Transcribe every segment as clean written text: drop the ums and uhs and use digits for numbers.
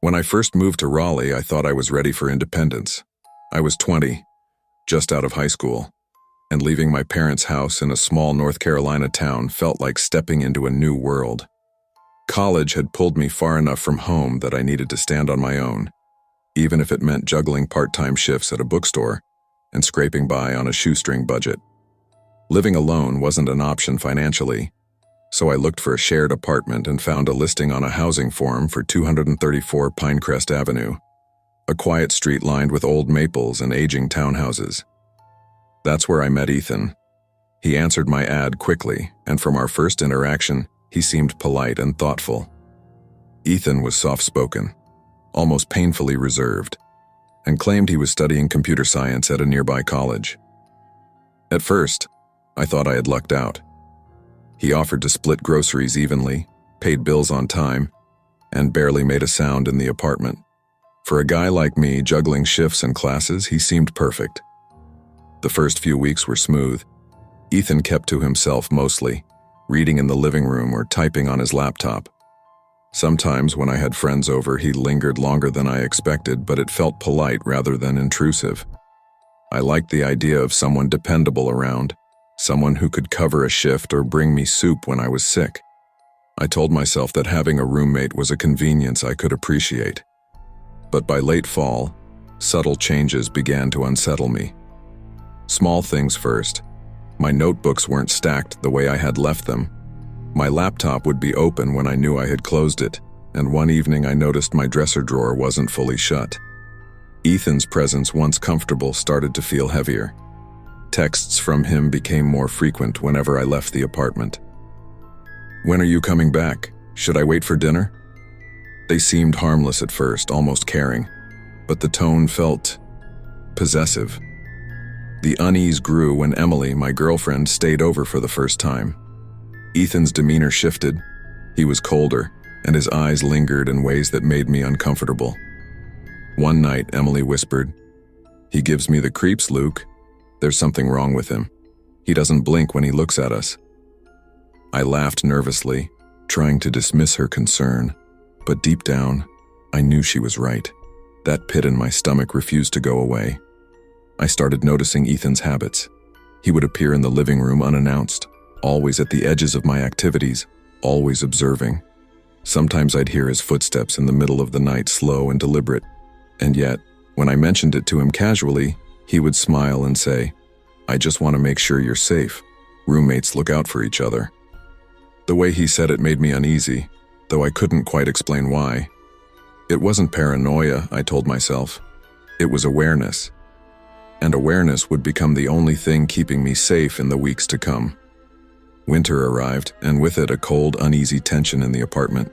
When I first moved to Raleigh, I thought I was ready for independence. I was 20, just out of high school, and leaving my parents' house in a small North Carolina town felt like stepping into a new world. College had pulled me far enough from home that I needed to stand on my own, even if it meant juggling part-time shifts at a bookstore and scraping by on a shoestring budget. Living alone wasn't an option financially, so I looked for a shared apartment and found a listing on a housing forum for 234 Pinecrest Avenue, a quiet street lined with old maples and aging townhouses. That's where I met Ethan. He answered my ad quickly, and from our first interaction, he seemed polite and thoughtful. Ethan was soft-spoken, almost painfully reserved, and claimed he was studying computer science at a nearby college. At first, I thought I had lucked out. He offered to split groceries evenly, paid bills on time, and barely made a sound in the apartment. For a guy like me juggling shifts and classes, he seemed perfect. The first few weeks were smooth. Ethan kept to himself mostly, reading in the living room or typing on his laptop. Sometimes when I had friends over, he lingered longer than I expected, but it felt polite rather than intrusive. I liked the idea of someone dependable around, someone who could cover a shift or bring me soup when I was sick. I told myself that having a roommate was a convenience I could appreciate. But by late fall, subtle changes began to unsettle me. Small things first. My notebooks weren't stacked the way I had left them. My laptop would be open when I knew I had closed it, and one evening I noticed my dresser drawer wasn't fully shut. Ethan's presence, once comfortable, started to feel heavier. Texts from him became more frequent whenever I left the apartment. "When are you coming back? Should I wait for dinner?" They seemed harmless at first, almost caring, but the tone felt possessive. The unease grew when Emily, my girlfriend, stayed over for the first time. Ethan's demeanor shifted. He was colder, and his eyes lingered in ways that made me uncomfortable. One night, Emily whispered, "He gives me the creeps, Luke. There's something wrong with him. He doesn't blink when he looks at us." I laughed nervously, trying to dismiss her concern, but deep down, I knew she was right. That pit in my stomach refused to go away. I started noticing Ethan's habits. He would appear in the living room unannounced, always at the edges of my activities, always observing. Sometimes I'd hear his footsteps in the middle of the night, slow and deliberate, and yet, when I mentioned it to him casually, he would smile and say, "I just want to make sure you're safe. Roommates look out for each other." The way he said it made me uneasy, though I couldn't quite explain why. It wasn't paranoia, I told myself. It was awareness. And awareness would become the only thing keeping me safe in the weeks to come. Winter arrived, and with it a cold, uneasy tension in the apartment.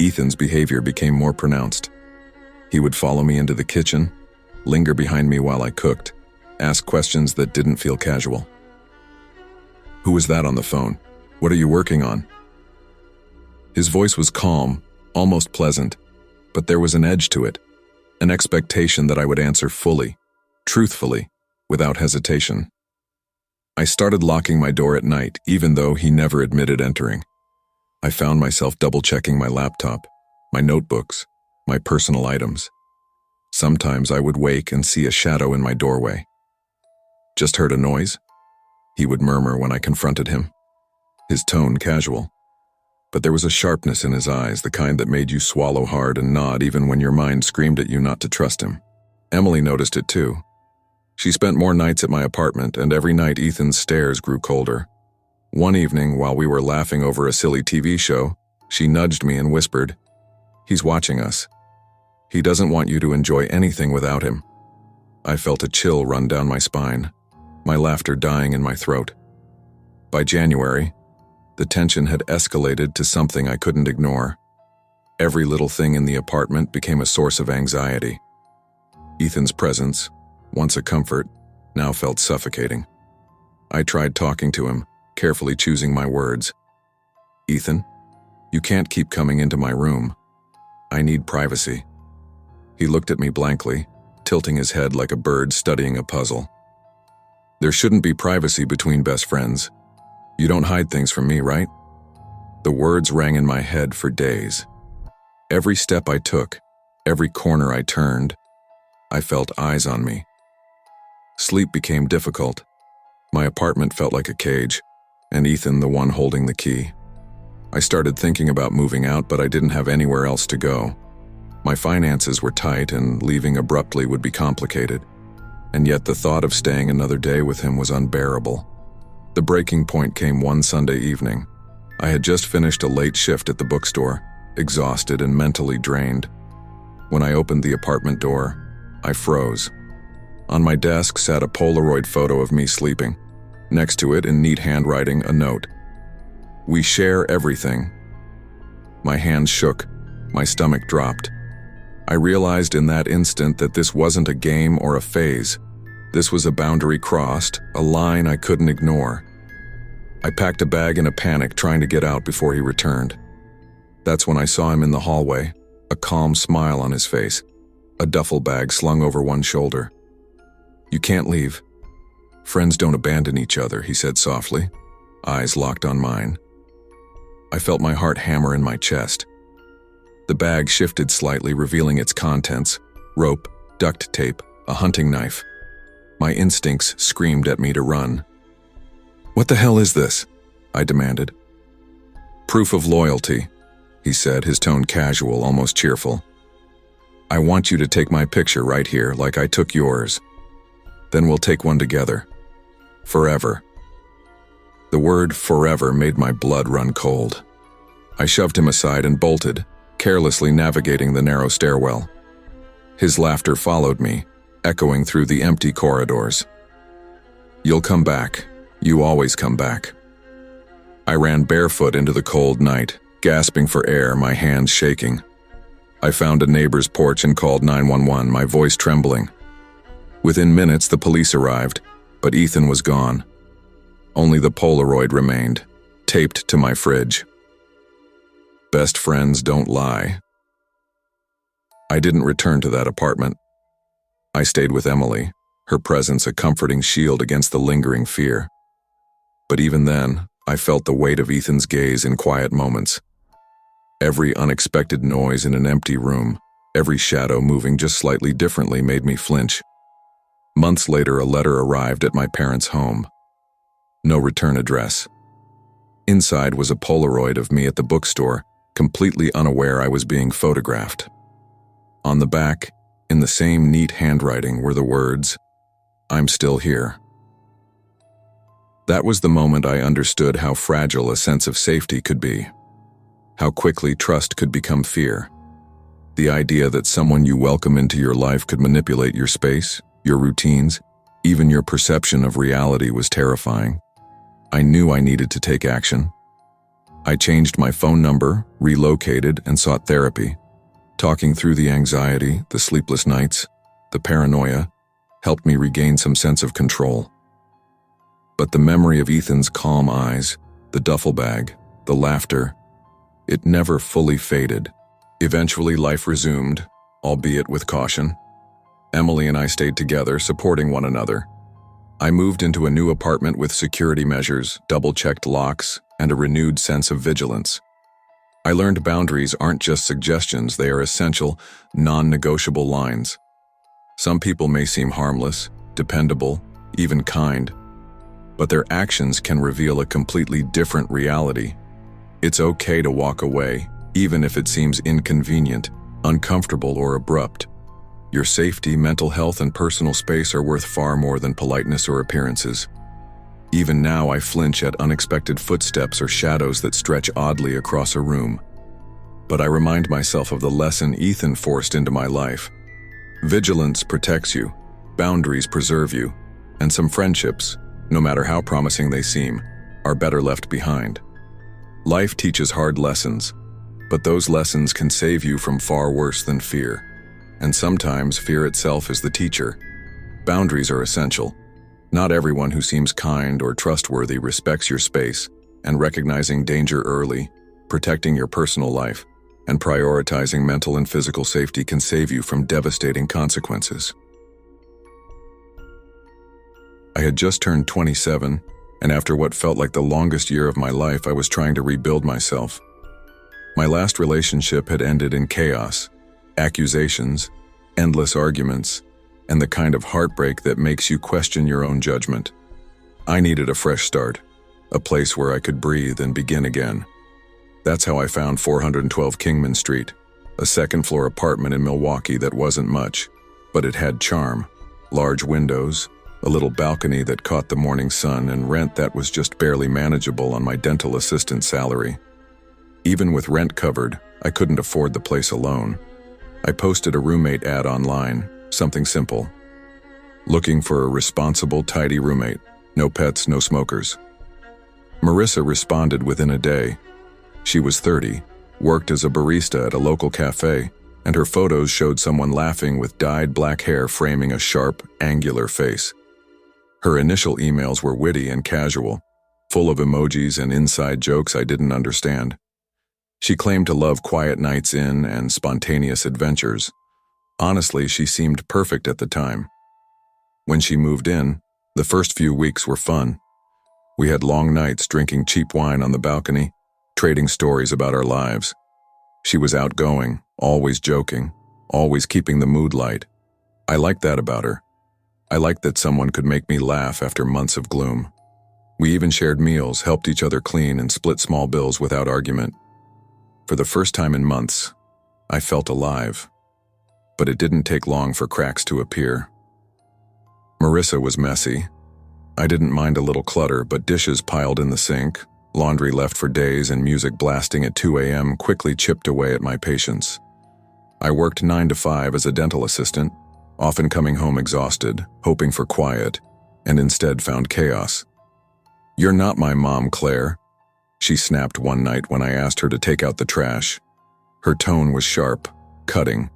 Ethan's behavior became more pronounced. He would follow me into the kitchen, linger behind me while I cooked, ask questions that didn't feel casual. "Who was that on the phone? What are you working on?" His voice was calm, almost pleasant, but there was an edge to it, an expectation that I would answer fully, truthfully, without hesitation. I started locking my door at night, even though he never admitted entering. I found myself double-checking my laptop, my notebooks, my personal items. Sometimes I would wake and see a shadow in my doorway. "Just heard a noise?" he would murmur when I confronted him. His tone casual, but there was a sharpness in his eyes, the kind that made you swallow hard and nod even when your mind screamed at you not to trust him. Emily noticed it too. She spent more nights at my apartment, and every night Ethan's stares grew colder. One evening, while we were laughing over a silly TV show, she nudged me and whispered, "He's watching us. He doesn't want you to enjoy anything without him." I felt a chill run down my spine, my laughter dying in my throat. By January, the tension had escalated to something I couldn't ignore. Every little thing in the apartment became a source of anxiety. Ethan's presence, once a comfort, now felt suffocating. I tried talking to him, carefully choosing my words. "Ethan, you can't keep coming into my room. I need privacy." He looked at me blankly, tilting his head like a bird studying a puzzle. "There shouldn't be privacy between best friends. You don't hide things from me, right?" The words rang in my head for days. Every step I took, Every corner I turned, I felt eyes on me. Sleep became difficult. My apartment felt like a cage, and Ethan the one holding the key. I started thinking about moving out, but I didn't have anywhere else to go. My finances were tight, and leaving abruptly would be complicated. And yet the thought of staying another day with him was unbearable. The breaking point came one Sunday evening. I had just finished a late shift at the bookstore, exhausted and mentally drained. When I opened the apartment door, I froze. On my desk sat a Polaroid photo of me sleeping. Next to it, in neat handwriting, a note. "We share everything." My hands shook. My stomach dropped. I realized in that instant that this wasn't a game or a phase. This was a boundary crossed, a line I couldn't ignore. I packed a bag in a panic, trying to get out before he returned. That's when I saw him in the hallway, a calm smile on his face, a duffel bag slung over one shoulder. "You can't leave. Friends don't abandon each other," he said softly, eyes locked on mine. I felt my heart hammer in my chest. The bag shifted slightly, revealing its contents: rope, duct tape, a hunting knife. My instincts screamed at me to run. "What the hell is this?" I demanded. "Proof of loyalty," he said, his tone casual, almost cheerful. "I want you to take my picture right here, like I took yours. Then we'll take one together. Forever." The word forever made my blood run cold. I shoved him aside and bolted, carelessly navigating the narrow stairwell. His laughter followed me, echoing through the empty corridors. "You'll come back. You always come back." I ran barefoot into the cold night, gasping for air, my hands shaking. I found a neighbor's porch and called 911, my voice trembling. Within minutes, the police arrived, but Ethan was gone. Only the Polaroid remained, taped to my fridge. Best friends don't lie. I didn't return to that apartment. I stayed with Emily, her presence a comforting shield against the lingering fear. But even then, I felt the weight of Ethan's gaze in quiet moments. Every unexpected noise in an empty room, every shadow moving just slightly differently made me flinch. Months later, a letter arrived at my parents' home. No return address. Inside was a Polaroid of me at the bookstore, completely unaware I was being photographed. On the back, in the same neat handwriting, were the words, "I'm still here." That was the moment I understood how fragile a sense of safety could be. How quickly trust could become fear. The idea that someone you welcome into your life could manipulate your space, your routines, even your perception of reality was terrifying. I knew I needed to take action. I changed my phone number, relocated, and sought therapy. Talking through the anxiety, the sleepless nights, the paranoia, helped me regain some sense of control. But the memory of Ethan's calm eyes, the duffel bag, the laughter, it never fully faded. Eventually, life resumed, albeit with caution. Emily and I stayed together, supporting one another. I moved into a new apartment with security measures, double-checked locks, and a renewed sense of vigilance. I learned boundaries aren't just suggestions, they are essential, non-negotiable lines. Some people may seem harmless, dependable, even kind, but their actions can reveal a completely different reality. It's okay to walk away, even if it seems inconvenient, uncomfortable, or abrupt. Your safety, mental health, and personal space are worth far more than politeness or appearances. Even now, I flinch at unexpected footsteps or shadows that stretch oddly across a room. But I remind myself of the lesson Ethan forced into my life. Vigilance protects you, boundaries preserve you, and some friendships, no matter how promising they seem, are better left behind. Life teaches hard lessons, but those lessons can save you from far worse than fear. And sometimes fear itself is the teacher. Boundaries are essential. Not everyone who seems kind or trustworthy respects your space, and recognizing danger early, protecting your personal life, and prioritizing mental and physical safety can save you from devastating consequences. I had just turned 27, and after what felt like the longest year of my life, I was trying to rebuild myself. My last relationship had ended in chaos, Accusations, endless arguments, and the kind of heartbreak that makes you question your own judgment. I needed a fresh start, a place where I could breathe and begin again. That's how I found 412 Kingman Street, a second-floor apartment in Milwaukee that wasn't much, but it had charm. Large windows, a little balcony that caught the morning sun, and rent that was just barely manageable on my dental assistant salary. Even with rent covered, I couldn't afford the place alone. I posted a roommate ad online, something simple. Looking for a responsible, tidy roommate. No pets, no smokers. Marissa responded within a day. She was 30, worked as a barista at a local cafe, and her photos showed someone laughing with dyed black hair framing a sharp, angular face. Her initial emails were witty and casual, full of emojis and inside jokes I didn't understand. She claimed to love quiet nights in and spontaneous adventures. Honestly, she seemed perfect at the time. When she moved in, the first few weeks were fun. We had long nights drinking cheap wine on the balcony, trading stories about our lives. She was outgoing, always joking, always keeping the mood light. I liked that about her. I liked that someone could make me laugh after months of gloom. We even shared meals, helped each other clean, and split small bills without argument. For the first time in months, I felt alive. But it didn't take long for cracks to appear. Marissa was messy. I didn't mind a little clutter, but dishes piled in the sink, laundry left for days, and music blasting at 2 a.m. quickly chipped away at my patience. I worked 9 to 5 as a dental assistant, often coming home exhausted, hoping for quiet, and instead found chaos. "You're not my mom, Claire," she snapped one night when I asked her to take out the trash. Her tone was sharp, cutting,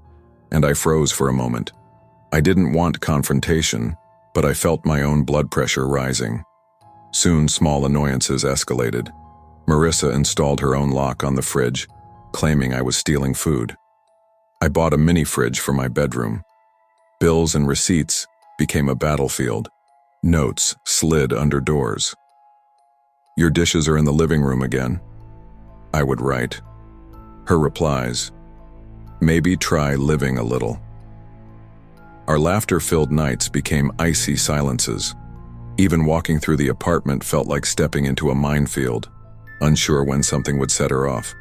and I froze for a moment. I didn't want confrontation, but I felt my own blood pressure rising. Soon, small annoyances escalated. Marissa installed her own lock on the fridge, claiming I was stealing food. I bought a mini fridge for my bedroom. Bills and receipts became a battlefield. Notes slid under doors. "Your dishes are in the living room again," I would write. Her replies, "Maybe try living a little." Our laughter-filled nights became icy silences. Even walking through the apartment felt like stepping into a minefield, unsure when something would set her off.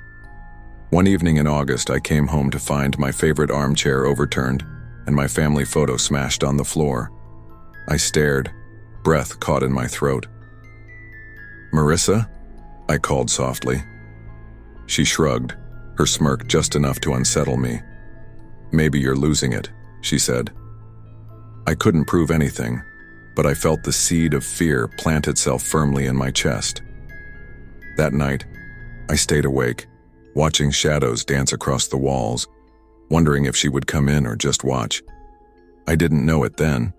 One evening in August, I came home to find my favorite armchair overturned and my family photo smashed on the floor. I stared, breath caught in my throat. "Marissa?" I called softly. She shrugged, her smirk just enough to unsettle me. "Maybe you're losing it," she said. I couldn't prove anything, but I felt the seed of fear plant itself firmly in my chest. That night, I stayed awake, watching shadows dance across the walls, wondering if she would come in or just watch. I didn't know it then,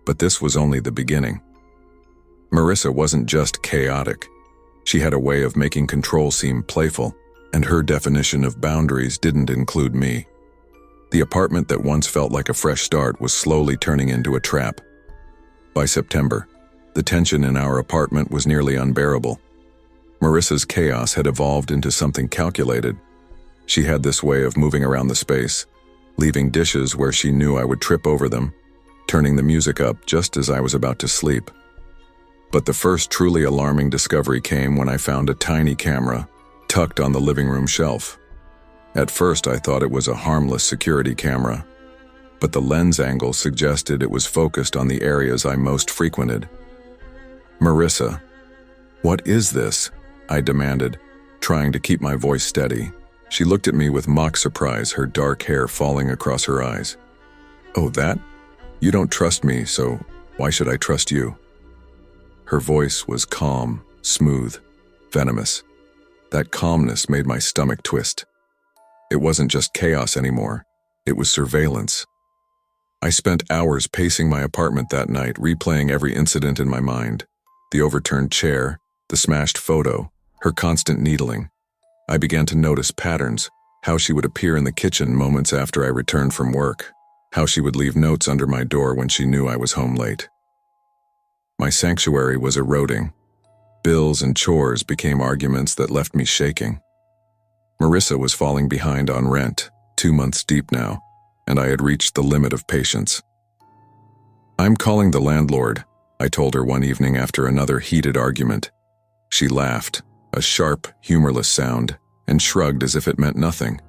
but this was only the beginning. Marissa wasn't just chaotic. She had a way of making control seem playful, and her definition of boundaries didn't include me. The apartment that once felt like a fresh start was slowly turning into a trap. By September, the tension in our apartment was nearly unbearable. Marissa's chaos had evolved into something calculated. She had this way of moving around the space, leaving dishes where she knew I would trip over them, turning the music up just as I was about to sleep. But the first truly alarming discovery came when I found a tiny camera tucked on the living room shelf. At first, I thought it was a harmless security camera, but the lens angle suggested it was focused on the areas I most frequented. "Marissa, what is this?" I demanded, trying to keep my voice steady. She looked at me with mock surprise, her dark hair falling across her eyes. "Oh, that? You don't trust me, so why should I trust you?" Her voice was calm, smooth, venomous. That calmness made my stomach twist. It wasn't just chaos anymore. It was surveillance. I spent hours pacing my apartment that night, replaying every incident in my mind. The overturned chair, the smashed photo, her constant needling. I began to notice patterns, how she would appear in the kitchen moments after I returned from work, how she would leave notes under my door when she knew I was home late. My sanctuary was eroding. Bills and chores became arguments that left me shaking. Marissa was falling behind on rent, 2 months deep now, and I had reached the limit of patience. "I'm calling the landlord," I told her one evening after another heated argument. She laughed, a sharp, humorless sound, and shrugged as if it meant nothing.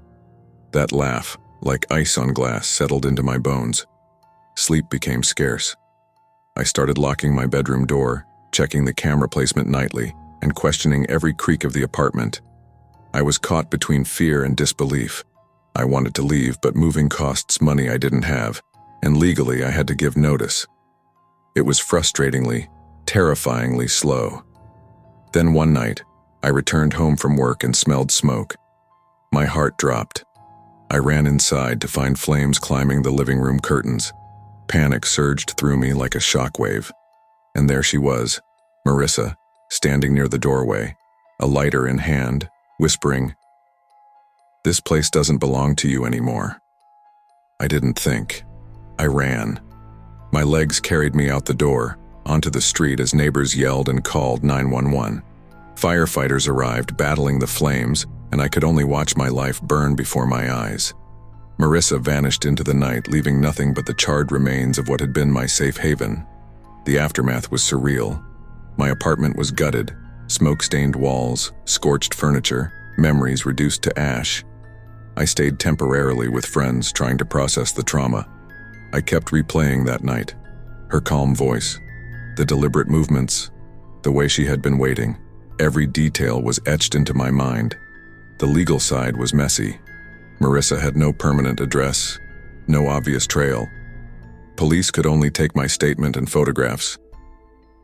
That laugh, like ice on glass, settled into my bones. Sleep became scarce. I started locking my bedroom door, checking the camera placement nightly, and questioning every creak of the apartment. I was caught between fear and disbelief. I wanted to leave, but moving costs money I didn't have, and legally I had to give notice. It was frustratingly, terrifyingly slow. Then one night, I returned home from work and smelled smoke. My heart dropped. I ran inside to find flames climbing the living room curtains. Panic surged through me like a shockwave. And there she was, Marissa, standing near the doorway, a lighter in hand, whispering, "This place doesn't belong to you anymore." I didn't think. I ran. My legs carried me out the door, onto the street as neighbors yelled and called 911. Firefighters arrived, battling the flames, and I could only watch my life burn before my eyes. Marissa vanished into the night, leaving nothing but the charred remains of what had been my safe haven. The aftermath was surreal. My apartment was gutted, smoke-stained walls, scorched furniture, memories reduced to ash. I stayed temporarily with friends, trying to process the trauma. I kept replaying that night. Her calm voice, the deliberate movements, the way she had been waiting. Every detail was etched into my mind. The legal side was messy. Marissa had no permanent address, no obvious trail. Police could only take my statement and photographs.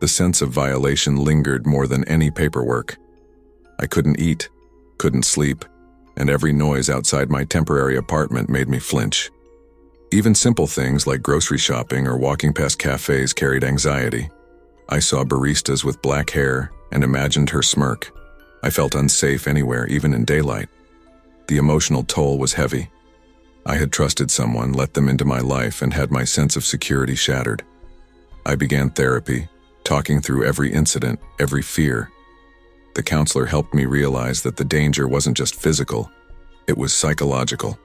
The sense of violation lingered more than any paperwork. I couldn't eat, couldn't sleep, and every noise outside my temporary apartment made me flinch. Even simple things like grocery shopping or walking past cafes carried anxiety. I saw baristas with black hair and imagined her smirk. I felt unsafe anywhere, even in daylight. The emotional toll was heavy. I had trusted someone, let them into my life, and had my sense of security shattered. I began therapy, talking through every incident, every fear. The counselor helped me realize that the danger wasn't just physical, it was psychological.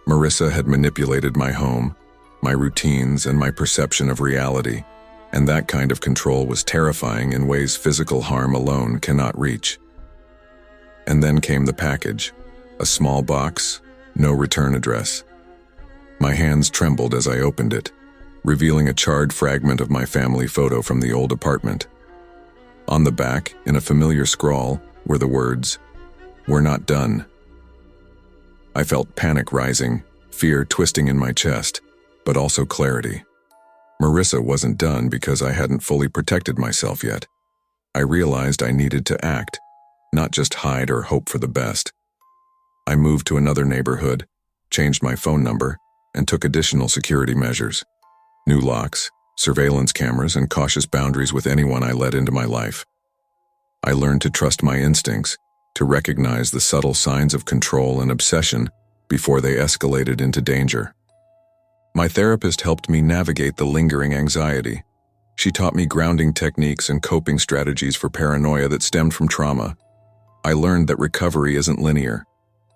Marissa had manipulated my home, my routines, and my perception of reality, and that kind of control was terrifying in ways physical harm alone cannot reach. And then came the package, a small box, no return address. My hands trembled as I opened it, revealing a charred fragment of my family photo from the old apartment. On the back, in a familiar scrawl, were the words, "We're not done." I felt panic rising, fear twisting in my chest, but also clarity. Marissa wasn't done because I hadn't fully protected myself yet. I realized I needed to act, not just hide or hope for the best. I moved to another neighborhood, changed my phone number, and took additional security measures. New locks, surveillance cameras, and cautious boundaries with anyone I let into my life. I learned to trust my instincts, to recognize the subtle signs of control and obsession before they escalated into danger. My therapist helped me navigate the lingering anxiety. She taught me grounding techniques and coping strategies for paranoia that stemmed from trauma. I learned that recovery isn't linear,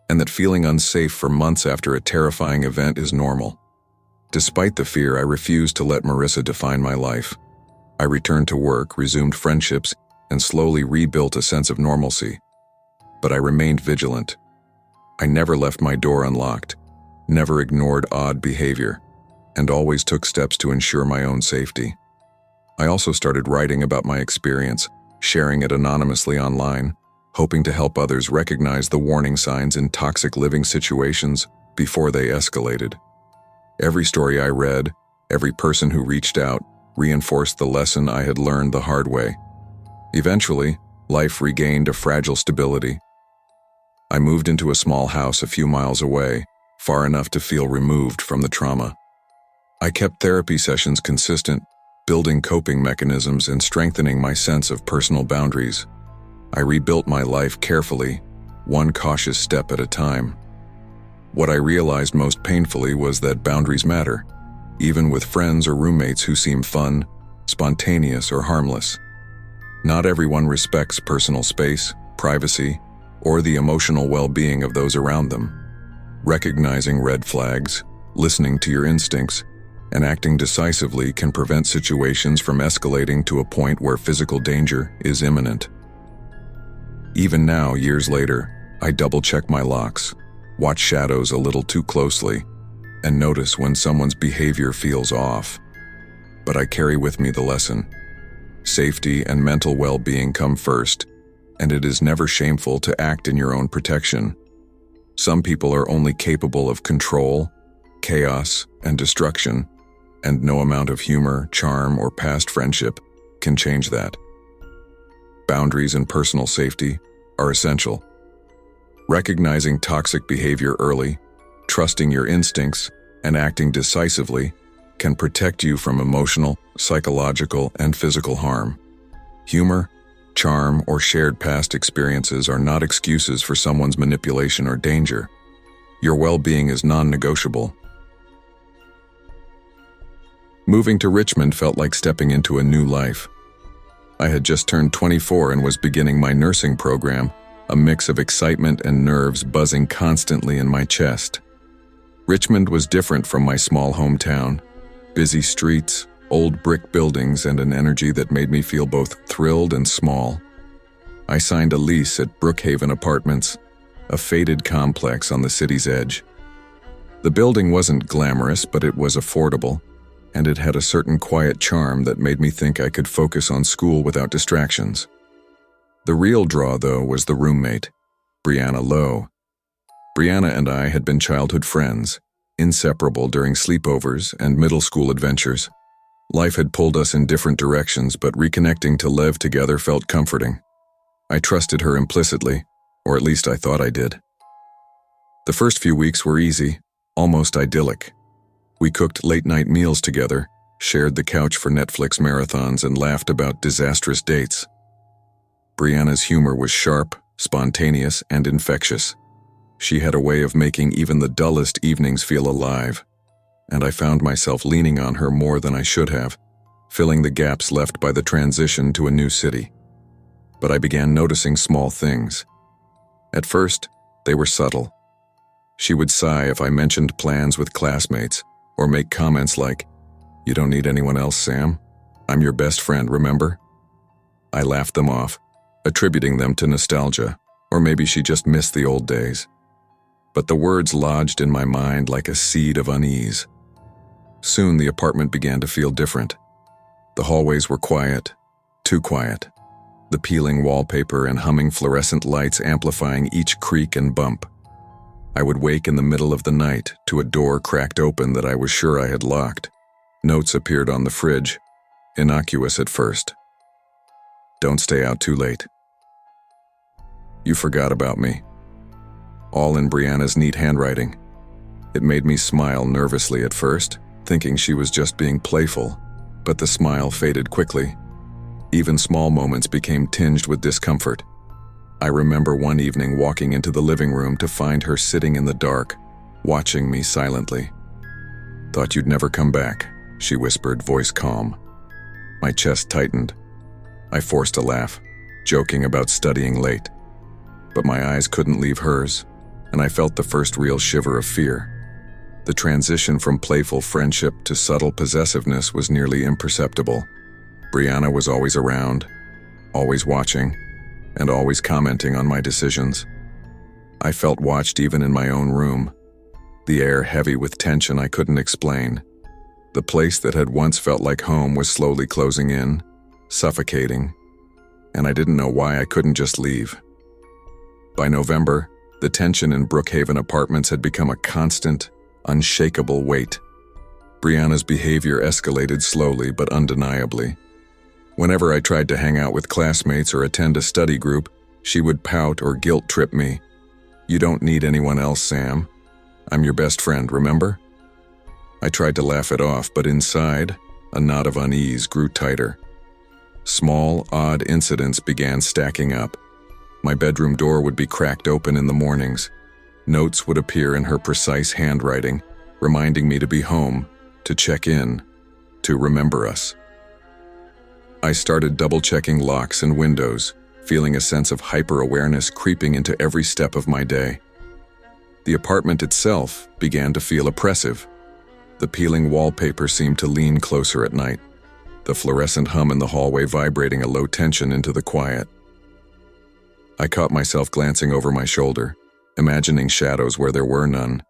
and that feeling unsafe for months after a terrifying event is normal. Despite the fear, I refused to let Marissa define my life. I returned to work, resumed friendships, and slowly rebuilt a sense of normalcy. But I remained vigilant. I never left my door unlocked, never ignored odd behavior, and always took steps to ensure my own safety. I also started writing about my experience, sharing it anonymously online, hoping to help others recognize the warning signs in toxic living situations before they escalated. Every story I read, every person who reached out, reinforced the lesson I had learned the hard way. Eventually, life regained a fragile stability. I moved into a small house a few miles away, far enough to feel removed from the trauma. I kept therapy sessions consistent, building coping mechanisms and strengthening my sense of personal boundaries. I rebuilt my life carefully, one cautious step at a time. What I realized most painfully was that boundaries matter, even with friends or roommates who seem fun, spontaneous, or harmless. Not everyone respects personal space, privacy, or the emotional well-being of those around them. Recognizing red flags, listening to your instincts, and acting decisively can prevent situations from escalating to a point where physical danger is imminent. Even now, years later, I double-check my locks, watch shadows a little too closely, and notice when someone's behavior feels off. But I carry with me the lesson. Safety and mental well-being come first, and it is never shameful to act in your own protection. Some people are only capable of control, chaos, and destruction, and no amount of humor, charm, or past friendship can change that. Boundaries and personal safety are essential. Recognizing toxic behavior early, trusting your instincts, and acting decisively can protect you from emotional, psychological, and physical harm. Humor, charm, or shared past experiences are not excuses for someone's manipulation or danger. Your well-being is non-negotiable. Moving to Richmond felt like stepping into a new life. I had just turned 24 and was beginning my nursing program, a mix of excitement and nerves buzzing constantly in my chest. Richmond was different from my small hometown. Busy streets, old brick buildings, and an energy that made me feel both thrilled and small. I signed a lease at Brookhaven Apartments, a faded complex on the city's edge. The building wasn't glamorous, but it was affordable, and it had a certain quiet charm that made me think I could focus on school without distractions. The real draw, though, was the roommate, Brianna Lowe. Brianna and I had been childhood friends, inseparable during sleepovers and middle school adventures. Life had pulled us in different directions, but reconnecting to live together felt comforting. I trusted her implicitly, or at least I thought I did. The first few weeks were easy, almost idyllic. We cooked late-night meals together, shared the couch for Netflix marathons, and laughed about disastrous dates. Brianna's humor was sharp, spontaneous, and infectious. She had a way of making even the dullest evenings feel alive, and I found myself leaning on her more than I should have, filling the gaps left by the transition to a new city. But I began noticing small things. At first, they were subtle. She would sigh if I mentioned plans with classmates, or make comments like, "You don't need anyone else, Sam. I'm your best friend, remember?" I laughed them off, attributing them to nostalgia, or maybe she just missed the old days. But the words lodged in my mind like a seed of unease. Soon the apartment began to feel different. The hallways were quiet, too quiet. The peeling wallpaper and humming fluorescent lights amplifying each creak and bump. I would wake in the middle of the night to a door cracked open that I was sure I had locked. Notes appeared on the fridge, innocuous at first. "Don't stay out too late. You forgot about me." All in Brianna's neat handwriting. It made me smile nervously at first, thinking she was just being playful, but the smile faded quickly. Even small moments became tinged with discomfort. I remember one evening walking into the living room to find her sitting in the dark, watching me silently. "Thought you'd never come back," she whispered, voice calm. My chest tightened. I forced a laugh, joking about studying late. But my eyes couldn't leave hers, and I felt the first real shiver of fear. The transition from playful friendship to subtle possessiveness was nearly imperceptible. Brianna was always around, always watching, and always commenting on my decisions. I felt watched even in my own room, the air heavy with tension I couldn't explain. The place that had once felt like home was slowly closing in, suffocating, and I didn't know why I couldn't just leave. By November, the tension in Brookhaven Apartments had become a constant, unshakable weight. Brianna's behavior escalated slowly but undeniably. Whenever I tried to hang out with classmates or attend a study group, she would pout or guilt-trip me. "You don't need anyone else, Sam. I'm your best friend, remember?" I tried to laugh it off, but inside, a knot of unease grew tighter. Small, odd incidents began stacking up. My bedroom door would be cracked open in the mornings. Notes would appear in her precise handwriting, reminding me to be home, to check in, to remember us. I started double-checking locks and windows, feeling a sense of hyper-awareness creeping into every step of my day. The apartment itself began to feel oppressive, The peeling wallpaper seemed to lean closer at night, the fluorescent hum in the hallway vibrating a low tension into the quiet. I caught myself glancing over my shoulder, imagining shadows where there were none.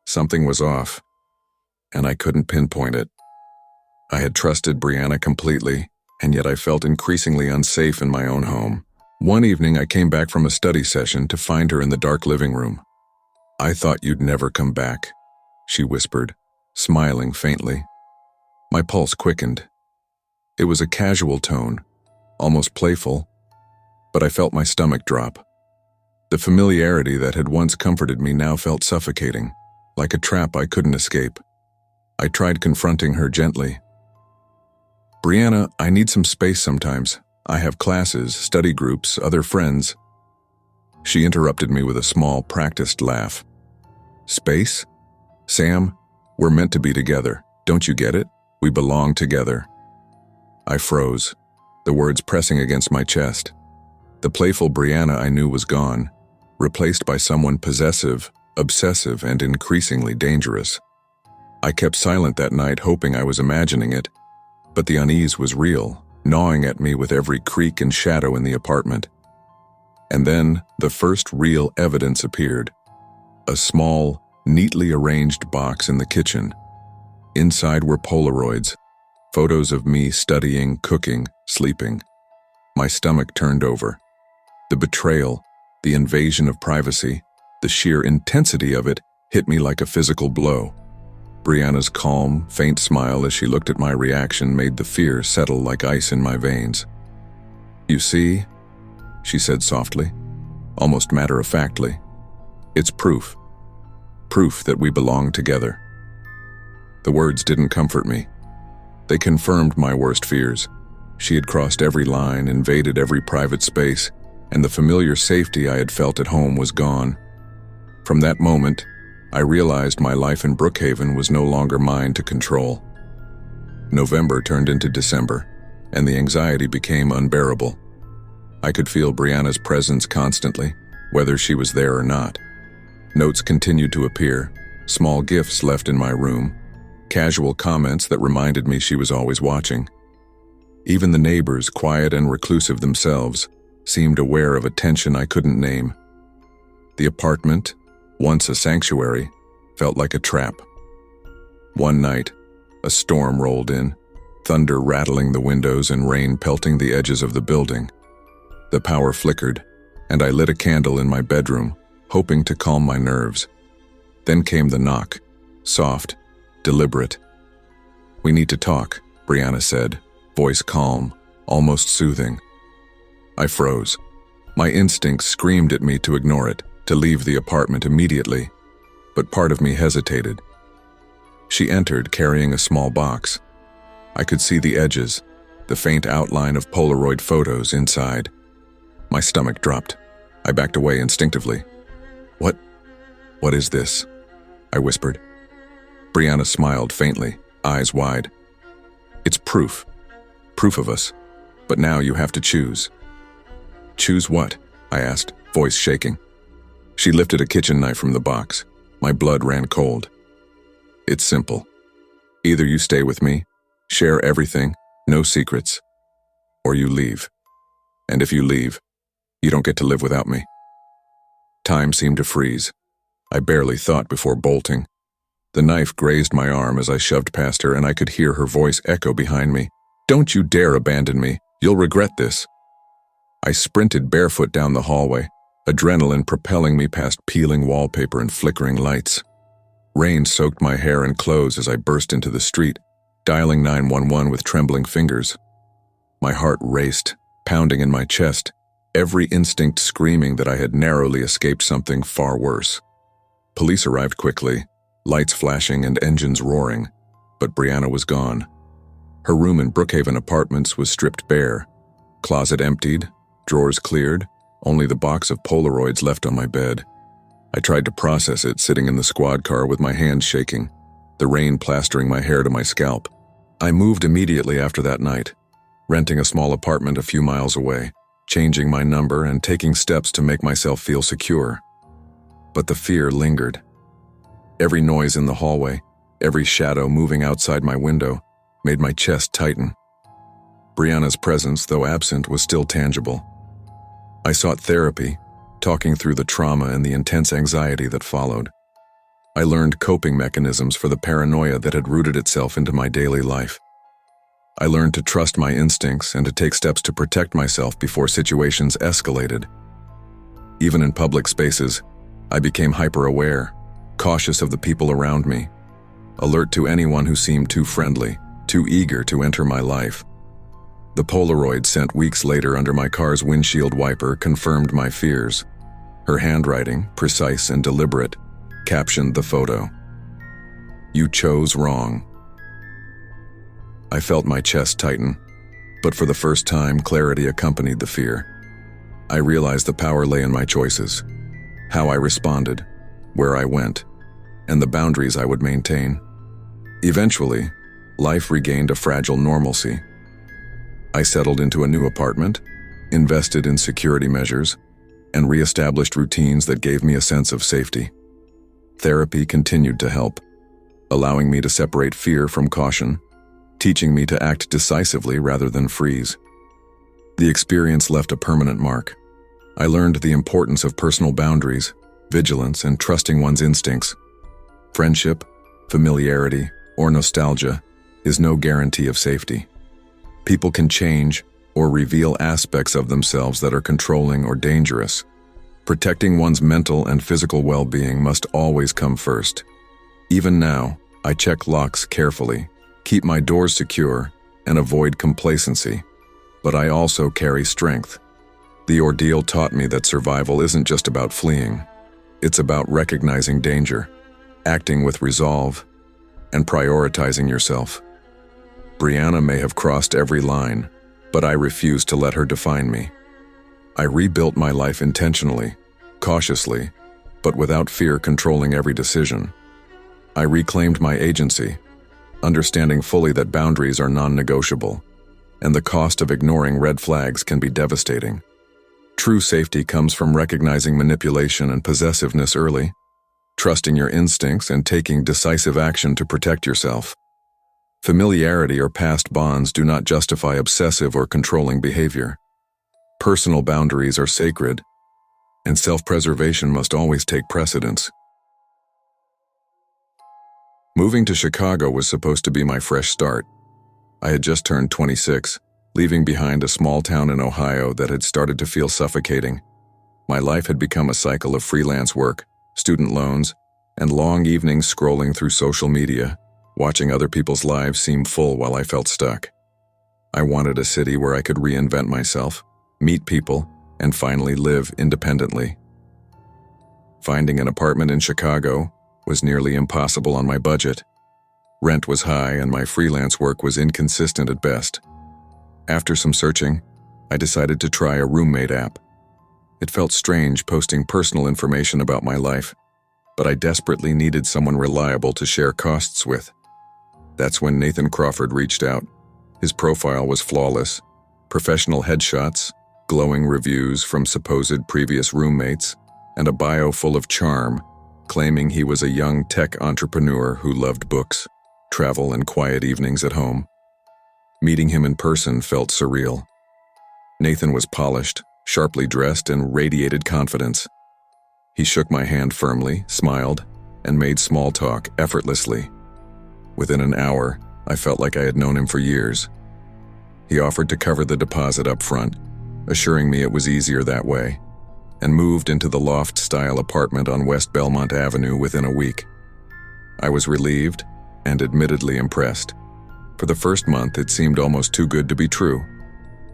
Something was off, and I couldn't pinpoint it. I had trusted Brianna completely, and yet I felt increasingly unsafe in my own home. One evening, I came back from a study session to find her in the dark living room. "I thought you'd never come back," she whispered, smiling faintly. My pulse quickened. It was a casual tone, almost playful, but I felt my stomach drop. The familiarity that had once comforted me now felt suffocating, like a trap I couldn't escape. I tried confronting her gently. "Brianna, I need some space sometimes. I have classes, study groups, other friends." She interrupted me with a small, practiced laugh. "Space? Sam, we're meant to be together. Don't you get it? We belong together." I froze, the words pressing against my chest. The playful Brianna I knew was gone, replaced by someone possessive, obsessive, and increasingly dangerous. I kept silent that night, hoping I was imagining it, but the unease was real, gnawing at me with every creak and shadow in the apartment. And then the first real evidence appeared. A small, neatly arranged box in the kitchen. Inside were Polaroids, photos of me studying, cooking, sleeping. My stomach turned over. The betrayal, the invasion of privacy, the sheer intensity of it hit me like a physical blow. Brianna's calm, faint smile as she looked at my reaction made the fear settle like ice in my veins. "You see," she said softly, almost matter-of-factly, "it's proof. Proof that we belong together." The words didn't comfort me. They confirmed my worst fears. She had crossed every line, invaded every private space, and the familiar safety I had felt at home was gone. From that moment, I realized my life in Brookhaven was no longer mine to control. November turned into December, and the anxiety became unbearable. I could feel Brianna's presence constantly, whether she was there or not. Notes continued to appear, small gifts left in my room, casual comments that reminded me she was always watching. Even the neighbors, quiet and reclusive themselves, seemed aware of a tension I couldn't name. The apartment, once a sanctuary, felt like a trap. One night, a storm rolled in, thunder rattling the windows and rain pelting the edges of the building. The power flickered, and I lit a candle in my bedroom, hoping to calm my nerves. Then came the knock, soft, deliberate. "We need to talk," Brianna said, voice calm, almost soothing. I froze. My instincts screamed at me to ignore it, to leave the apartment immediately, but part of me hesitated. She entered carrying a small box. I could see the edges, the faint outline of Polaroid photos inside. My stomach dropped. I backed away instinctively. What is this?" I whispered. Brianna smiled faintly, eyes wide. "It's proof. Proof of us. But now you have to choose." "Choose what?" I asked, voice shaking. She lifted a kitchen knife from the box. My blood ran cold. "It's simple. Either you stay with me, share everything, no secrets, or you leave. And if you leave, you don't get to live without me." Time seemed to freeze. I barely thought before bolting. The knife grazed my arm as I shoved past her, and I could hear her voice echo behind me. "Don't you dare abandon me. You'll regret this." I sprinted barefoot down the hallway, adrenaline propelling me past peeling wallpaper and flickering lights. Rain soaked my hair and clothes as I burst into the street, dialing 911 with trembling fingers. My heart raced, pounding in my chest, every instinct screaming that I had narrowly escaped something far worse. Police arrived quickly, lights flashing and engines roaring, but Brianna was gone. Her room in Brookhaven Apartments was stripped bare, closet emptied, drawers cleared, only the box of Polaroids left on my bed. I tried to process it sitting in the squad car with my hands shaking, the rain plastering my hair to my scalp. I moved immediately after that night, renting a small apartment a few miles away, changing my number and taking steps to make myself feel secure. But the fear lingered. Every noise in the hallway, Every shadow moving outside my window made my chest tighten. Brianna's presence, though absent, was still tangible. I sought therapy, talking through the trauma and the intense anxiety that followed. I learned coping mechanisms for the paranoia that had rooted itself into my daily life. I learned to trust my instincts and to take steps to protect myself before situations escalated. Even in public spaces, I became hyper-aware, cautious of the people around me, alert to anyone who seemed too friendly, too eager to enter my life. The Polaroid sent weeks later under my car's windshield wiper confirmed my fears. Her handwriting, precise and deliberate, captioned the photo. "You chose wrong." I felt my chest tighten, but for the first time, clarity accompanied the fear. I realized the power lay in my choices, how I responded, where I went, and the boundaries I would maintain. Eventually, life regained a fragile normalcy. I settled into a new apartment, invested in security measures, and re-established routines that gave me a sense of safety. Therapy continued to help, allowing me to separate fear from caution, teaching me to act decisively rather than freeze. The experience left a permanent mark. I learned the importance of personal boundaries, vigilance, and trusting one's instincts. Friendship, familiarity, or nostalgia is no guarantee of safety. People can change or reveal aspects of themselves that are controlling or dangerous. Protecting one's mental and physical well-being must always come first. Even now, I check locks carefully, keep my doors secure, and avoid complacency. But I also carry strength. The ordeal taught me that survival isn't just about fleeing. It's about recognizing danger, acting with resolve, and prioritizing yourself. Brianna may have crossed every line, but I refused to let her define me. I rebuilt my life intentionally, cautiously, but without fear controlling every decision. I reclaimed my agency, understanding fully that boundaries are non-negotiable, and the cost of ignoring red flags can be devastating. True safety comes from recognizing manipulation and possessiveness early, trusting your instincts and taking decisive action to protect yourself. Familiarity or past bonds do not justify obsessive or controlling behavior. Personal boundaries are sacred, and self-preservation must always take precedence. Moving to Chicago was supposed to be my fresh start. I had just turned 26, leaving behind a small town in Ohio that had started to feel suffocating. My life had become a cycle of freelance work, student loans, and long evenings scrolling through social media, watching other people's lives seem full while I felt stuck. I wanted a city where I could reinvent myself, meet people, and finally live independently. Finding an apartment in Chicago was nearly impossible on my budget. Rent was high and my freelance work was inconsistent at best. After some searching, I decided to try a roommate app. It felt strange posting personal information about my life, but I desperately needed someone reliable to share costs with. That's when Nathan Crawford reached out. His profile was flawless. Professional headshots, glowing reviews from supposed previous roommates, and a bio full of charm, claiming he was a young tech entrepreneur who loved books, travel, and quiet evenings at home. Meeting him in person felt surreal. Nathan was polished, sharply dressed, and radiated confidence. He shook my hand firmly, smiled, and made small talk effortlessly. Within an hour, I felt like I had known him for years. He offered to cover the deposit up front, assuring me it was easier that way, and moved into the loft-style apartment on West Belmont Avenue within a week. I was relieved and admittedly impressed. For the first month, it seemed almost too good to be true.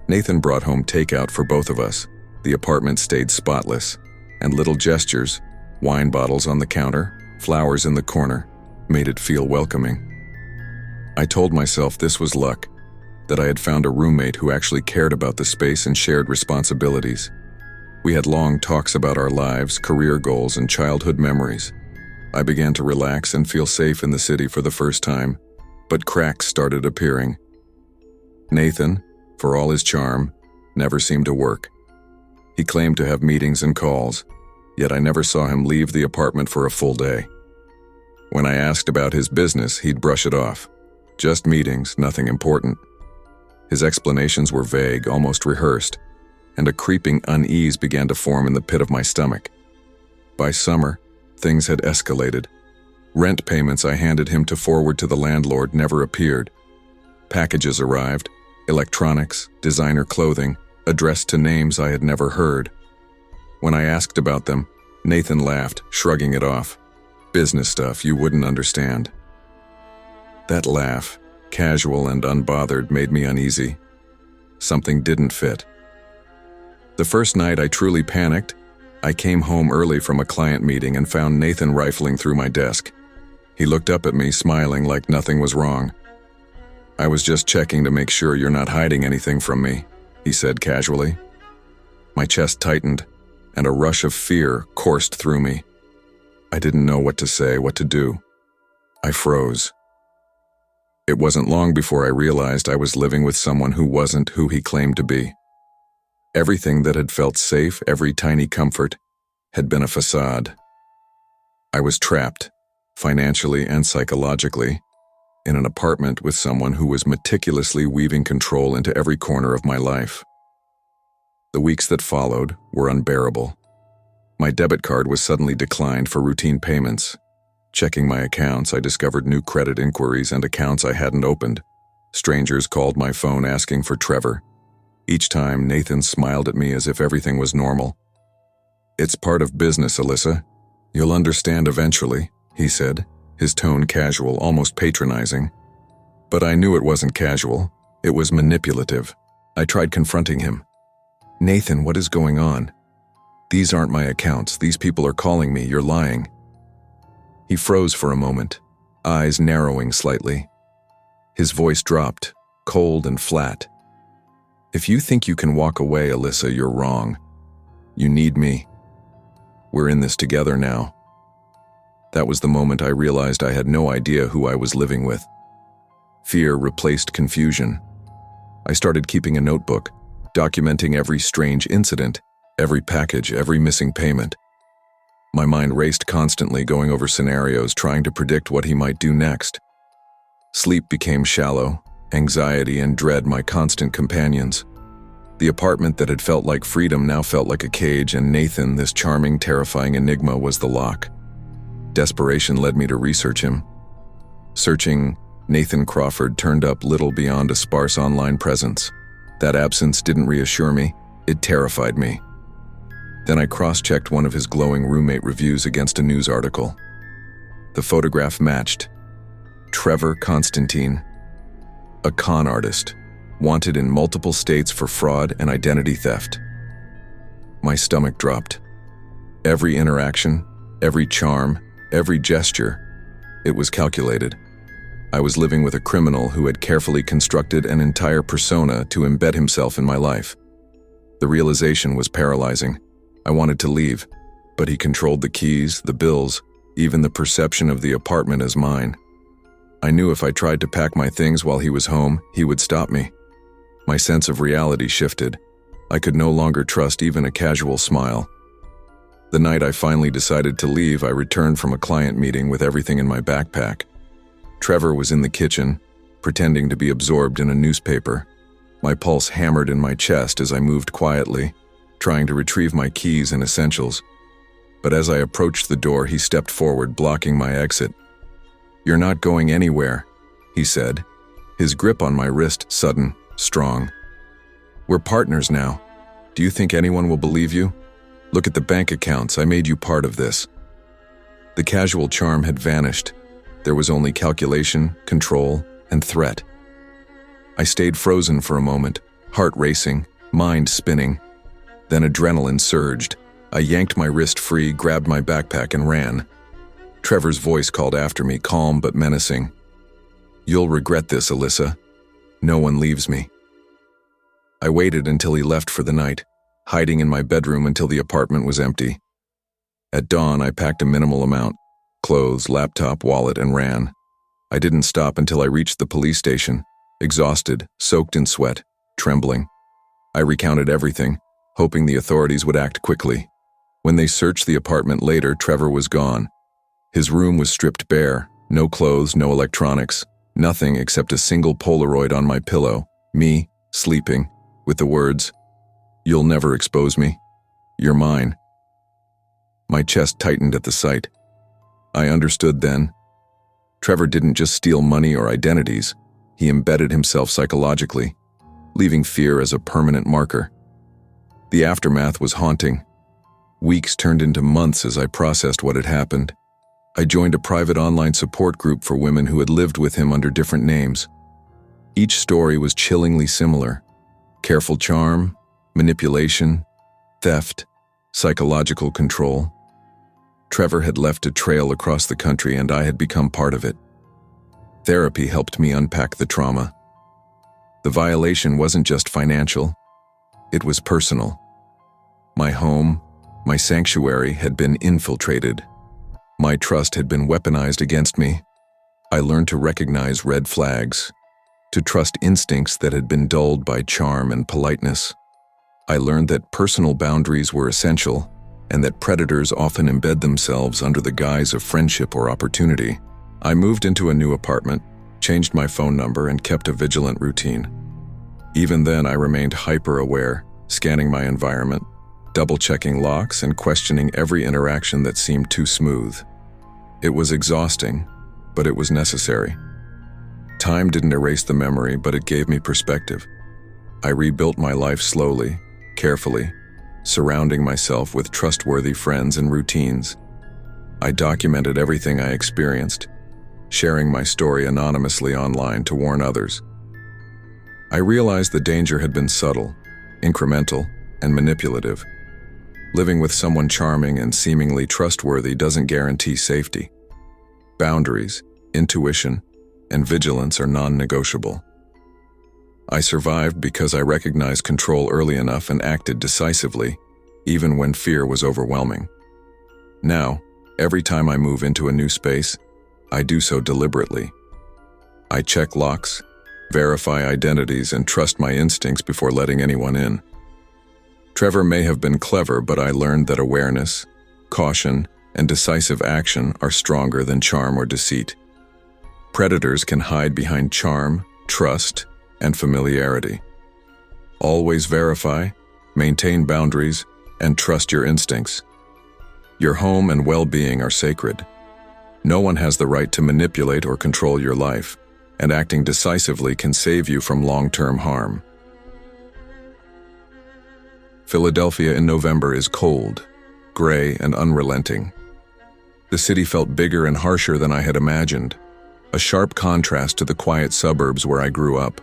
Nathan brought home takeout for both of us. The apartment stayed spotless, and little gestures, wine bottles on the counter, flowers in the corner, made it feel welcoming. I told myself this was luck, that I had found a roommate who actually cared about the space and shared responsibilities. We had long talks about our lives, career goals, and childhood memories. I began to relax and feel safe in the city for the first time, but cracks started appearing. Nathan, for all his charm, never seemed to work. He claimed to have meetings and calls, yet I never saw him leave the apartment for a full day. When I asked about his business, he'd brush it off. Just meetings, nothing important. His explanations were vague, almost rehearsed, and a creeping unease began to form in the pit of my stomach. By summer, things had escalated. Rent payments I handed him to forward to the landlord never appeared. Packages arrived, electronics, designer clothing, addressed to names I had never heard. When I asked about them, Nathan laughed, shrugging it off. Business stuff you wouldn't understand. That laugh, casual and unbothered, made me uneasy. Something didn't fit. The first night I truly panicked. I came home early from a client meeting and found Nathan rifling through my desk. He looked up at me, smiling like nothing was wrong. "I was just checking to make sure you're not hiding anything from me," he said casually. My chest tightened, and a rush of fear coursed through me. I didn't know what to say, what to do. I froze. It wasn't long before I realized I was living with someone who wasn't who he claimed to be. Everything that had felt safe, every tiny comfort, had been a facade. I was trapped, financially and psychologically, in an apartment with someone who was meticulously weaving control into every corner of my life. The weeks that followed were unbearable. My debit card was suddenly declined for routine payments. Checking my accounts, I discovered new credit inquiries and accounts I hadn't opened. Strangers called my phone asking for Trevor. Each time, Nathan smiled at me as if everything was normal. "It's part of business, Alyssa. You'll understand eventually," he said, his tone casual, almost patronizing. But I knew it wasn't casual. It was manipulative. I tried confronting him. "Nathan, what is going on? These aren't my accounts. These people are calling me. You're lying." He froze for a moment, eyes narrowing slightly. His voice dropped, cold and flat. "If you think you can walk away, Alyssa, you're wrong. You need me. We're in this together now." That was the moment I realized I had no idea who I was living with. Fear replaced confusion. I started keeping a notebook, documenting every strange incident, every package, every missing payment. My mind raced constantly, going over scenarios, trying to predict what he might do next. Sleep became shallow, anxiety and dread my constant companions. The apartment that had felt like freedom now felt like a cage, and Nathan, this charming, terrifying enigma, was the lock. Desperation led me to research him. Searching, Nathan Crawford turned up little beyond a sparse online presence. That absence didn't reassure me, it terrified me. Then I cross-checked one of his glowing roommate reviews against a news article. The photograph matched. Trevor Constantine, a con artist, wanted in multiple states for fraud and identity theft. My stomach dropped. Every interaction, every charm, every gesture, it was calculated. I was living with a criminal who had carefully constructed an entire persona to embed himself in my life. The realization was paralyzing. I wanted to leave, but he controlled the keys, the bills, even the perception of the apartment as mine. I knew if I tried to pack my things while he was home, he would stop me. My sense of reality shifted. I could no longer trust even a casual smile. The night I finally decided to leave, I returned from a client meeting with everything in my backpack. Trevor was in the kitchen, pretending to be absorbed in a newspaper. My pulse hammered in my chest as I moved quietly, trying to retrieve my keys and essentials. But as I approached the door, he stepped forward, blocking my exit. "You're not going anywhere," he said, his grip on my wrist sudden, strong. "We're partners now. Do you think anyone will believe you? Look at the bank accounts. I made you part of this." The casual charm had vanished. There was only calculation, control, and threat. I stayed frozen for a moment, heart racing, mind spinning. Then adrenaline surged. I yanked my wrist free, grabbed my backpack, and ran. Trevor's voice called after me, calm but menacing. "You'll regret this, Alyssa. No one leaves me." I waited until he left for the night, hiding in my bedroom until the apartment was empty. At dawn, I packed a minimal amount: clothes, laptop, wallet, and ran. I didn't stop until I reached the police station, exhausted, soaked in sweat, trembling. I recounted everything, hoping the authorities would act quickly. When they searched the apartment later, Trevor was gone. His room was stripped bare, no clothes, no electronics, nothing except a single Polaroid on my pillow, me, sleeping, with the words, "You'll never expose me. You're mine." My chest tightened at the sight. I understood then. Trevor didn't just steal money or identities, he embedded himself psychologically, leaving fear as a permanent marker. The aftermath was haunting. Weeks turned into months as I processed what had happened. I joined a private online support group for women who had lived with him under different names. Each story was chillingly similar. Careful charm, manipulation, theft, psychological control. Trevor had left a trail across the country and I had become part of it. Therapy helped me unpack the trauma. The violation wasn't just financial, it was personal. My home, my sanctuary had been infiltrated. My trust had been weaponized against me. I learned to recognize red flags, to trust instincts that had been dulled by charm and politeness. I learned that personal boundaries were essential and that predators often embed themselves under the guise of friendship or opportunity. I moved into a new apartment, changed my phone number, and kept a vigilant routine. Even then, I remained hyper-aware, scanning my environment, double-checking locks, and questioning every interaction that seemed too smooth. It was exhausting, but it was necessary. Time didn't erase the memory, but it gave me perspective. I rebuilt my life slowly, carefully, surrounding myself with trustworthy friends and routines. I documented everything I experienced, sharing my story anonymously online to warn others. I realized the danger had been subtle, incremental, and manipulative. Living with someone charming and seemingly trustworthy doesn't guarantee safety. Boundaries, intuition, and vigilance are non-negotiable. I survived because I recognized control early enough and acted decisively, even when fear was overwhelming. Now, every time I move into a new space, I do so deliberately. I check locks, verify identities, and trust my instincts before letting anyone in. Trevor may have been clever, but I learned that awareness, caution, and decisive action are stronger than charm or deceit. Predators can hide behind charm, trust, and familiarity. Always verify, maintain boundaries, and trust your instincts. Your home and well-being are sacred. No one has the right to manipulate or control your life, and acting decisively can save you from long-term harm. Philadelphia in November is cold, gray, and unrelenting. The city felt bigger and harsher than I had imagined, a sharp contrast to the quiet suburbs where I grew up.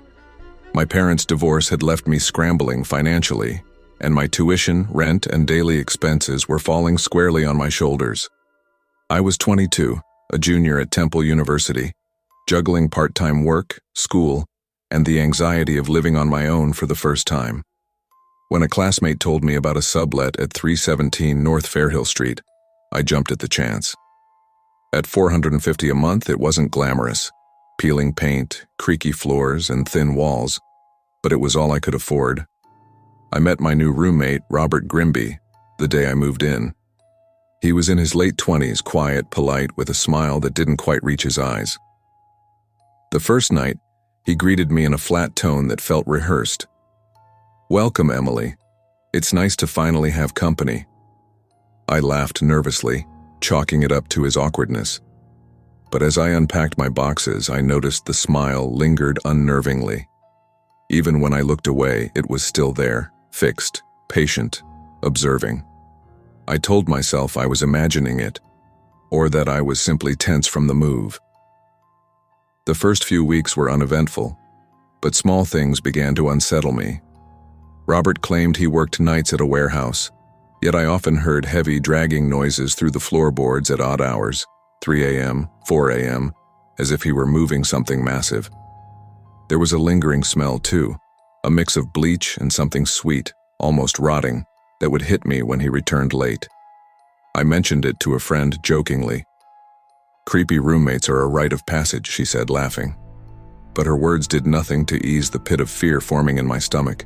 My parents' divorce had left me scrambling financially, and my tuition, rent, and daily expenses were falling squarely on my shoulders. I was 22, a junior at Temple University, juggling part-time work, school, and the anxiety of living on my own for the first time. When a classmate told me about a sublet at 317 North Fairhill Street, I jumped at the chance. At $450 a month, it wasn't glamorous, peeling paint, creaky floors, and thin walls, but it was all I could afford. I met my new roommate, Robert Grimby, the day I moved in. He was in his late 20s, quiet, polite, with a smile that didn't quite reach his eyes. The first night, he greeted me in a flat tone that felt rehearsed. "Welcome, Emily. It's nice to finally have company." I laughed nervously, chalking it up to his awkwardness. But as I unpacked my boxes, I noticed the smile lingered unnervingly. Even when I looked away, it was still there, fixed, patient, observing. I told myself I was imagining it, or that I was simply tense from the move. The first few weeks were uneventful, but small things began to unsettle me. Robert claimed he worked nights at a warehouse, yet I often heard heavy dragging noises through the floorboards at odd hours, 3 a.m., 4 a.m., as if he were moving something massive. There was a lingering smell too, a mix of bleach and something sweet, almost rotting, that would hit me when he returned late. I mentioned it to a friend jokingly. "Creepy roommates are a rite of passage," she said, laughing. But her words did nothing to ease the pit of fear forming in my stomach.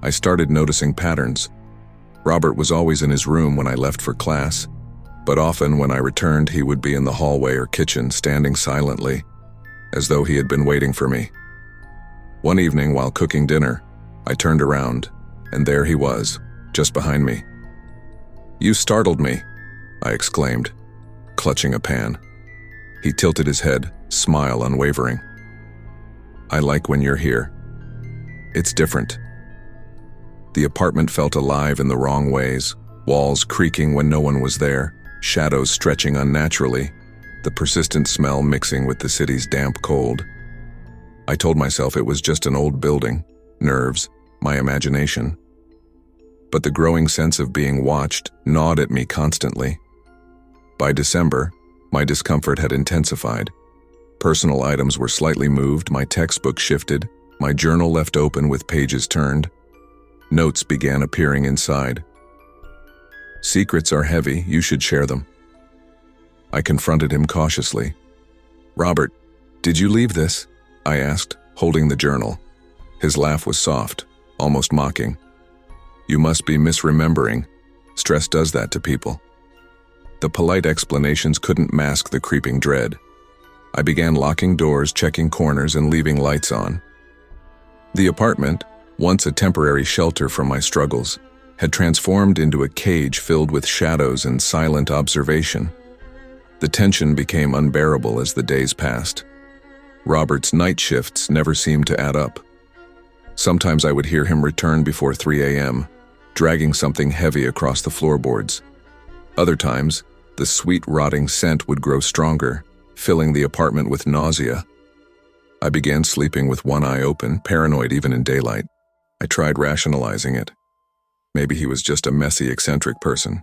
I started noticing patterns. Robert was always in his room when I left for class. But often when I returned, he would be in the hallway or kitchen, standing silently, as though he had been waiting for me. One evening, while cooking dinner, I turned around, and there he was, just behind me. "You startled me," I exclaimed, clutching a pan. He tilted his head, smile unwavering. "I like when you're here. It's different." The apartment felt alive in the wrong ways, walls creaking when no one was there, shadows stretching unnaturally, the persistent smell mixing with the city's damp cold. I told myself it was just an old building, nerves, my imagination. But the growing sense of being watched gnawed at me constantly. By December, my discomfort had intensified. Personal items were slightly moved, my textbook shifted, my journal left open with pages turned. Notes began appearing inside. "Secrets are heavy, you should share them." I confronted him cautiously. "Robert, did you leave this?" I asked, holding the journal. His laugh was soft, almost mocking. "You must be misremembering. Stress does that to people." The polite explanations couldn't mask the creeping dread. I began locking doors, checking corners, and leaving lights on. The apartment, once a temporary shelter from my struggles, had transformed into a cage filled with shadows and silent observation. The tension became unbearable as the days passed. Robert's night shifts never seemed to add up. Sometimes I would hear him return before 3 a.m., dragging something heavy across the floorboards. Other times, the sweet rotting scent would grow stronger, filling the apartment with nausea. I began sleeping with one eye open, paranoid even in daylight. I tried rationalizing it. Maybe he was just a messy, eccentric person.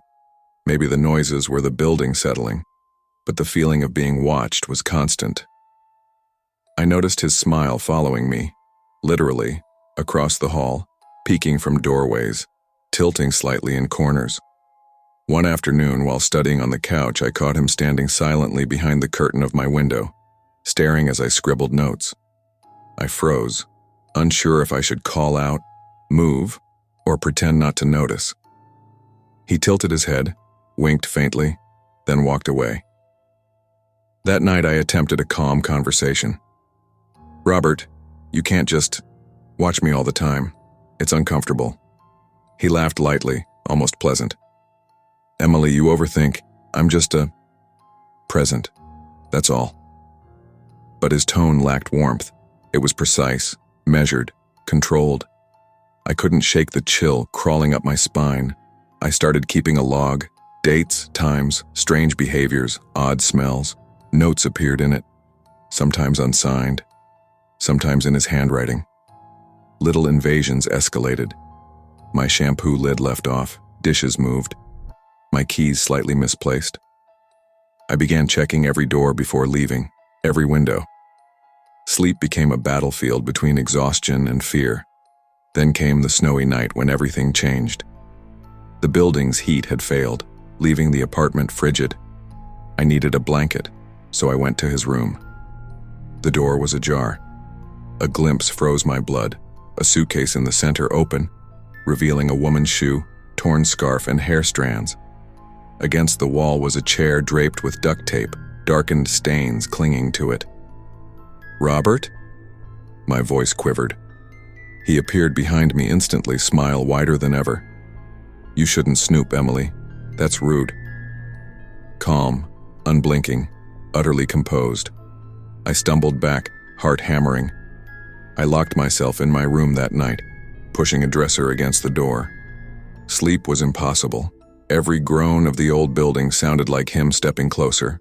Maybe the noises were the building settling, but the feeling of being watched was constant. I noticed his smile following me, literally, across the hall, peeking from doorways, tilting slightly in corners. One afternoon, while studying on the couch, I caught him standing silently behind the curtain of my window, staring as I scribbled notes. I froze, unsure if I should call out, move, or pretend not to notice. He tilted his head, winked faintly, then walked away. That night I attempted a calm conversation. "Robert, you can't just watch me all the time. It's uncomfortable." He laughed lightly, almost pleasant. "Emily, you overthink. I'm just present. That's all." But his tone lacked warmth. It was precise, measured, controlled. I couldn't shake the chill crawling up my spine. I started keeping a log. Dates, times, strange behaviors, odd smells. Notes appeared in it, sometimes unsigned, sometimes in his handwriting. Little invasions escalated. My shampoo lid left off, dishes moved, my keys slightly misplaced. I began checking every door before leaving, every window. Sleep became a battlefield between exhaustion and fear. Then came the snowy night when everything changed. The building's heat had failed, leaving the apartment frigid. I needed a blanket, so I went to his room. The door was ajar. A glimpse froze my blood, a suitcase in the center open, revealing a woman's shoe, torn scarf, and hair strands. Against the wall was a chair draped with duct tape, darkened stains clinging to it. "Robert?" My voice quivered. He appeared behind me instantly, smile wider than ever. "You shouldn't snoop, Emily. That's rude." Calm, unblinking, utterly composed. I stumbled back, heart hammering. I locked myself in my room that night, pushing a dresser against the door. Sleep was impossible. Every groan of the old building sounded like him stepping closer.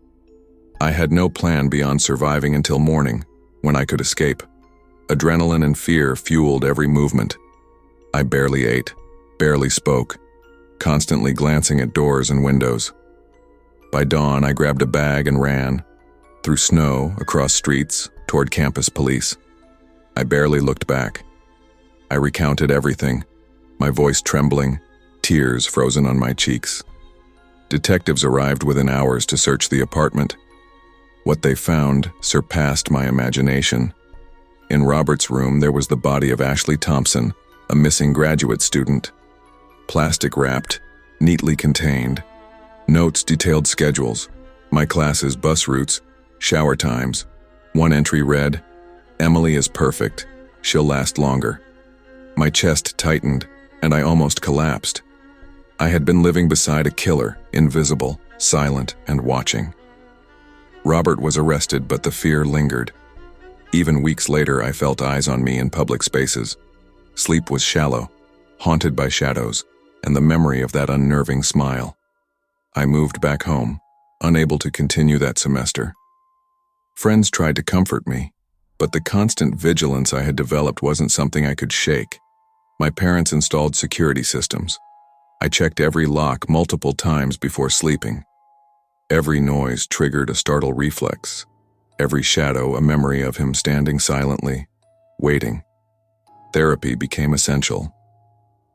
I had no plan beyond surviving until morning, when I could escape. Adrenaline and fear fueled every movement. I barely ate, barely spoke, constantly glancing at doors and windows. By dawn, I grabbed a bag and ran, through snow, across streets, toward campus police. I barely looked back. I recounted everything, my voice trembling, tears frozen on my cheeks. Detectives arrived within hours to search the apartment. What they found surpassed my imagination. In Robert's room, there was the body of Ashley Thompson, a missing graduate student. Plastic wrapped, neatly contained. Notes detailed schedules, my classes' bus routes, shower times. One entry read, "Emily is perfect. She'll last longer." My chest tightened, and I almost collapsed. I had been living beside a killer, invisible, silent, and watching. Robert was arrested, but the fear lingered. Even weeks later, I felt eyes on me in public spaces. Sleep was shallow, haunted by shadows, and the memory of that unnerving smile. I moved back home, unable to continue that semester. Friends tried to comfort me, but the constant vigilance I had developed wasn't something I could shake. My parents installed security systems. I checked every lock multiple times before sleeping. Every noise triggered a startle reflex. Every shadow a memory of him standing silently, waiting. Therapy became essential.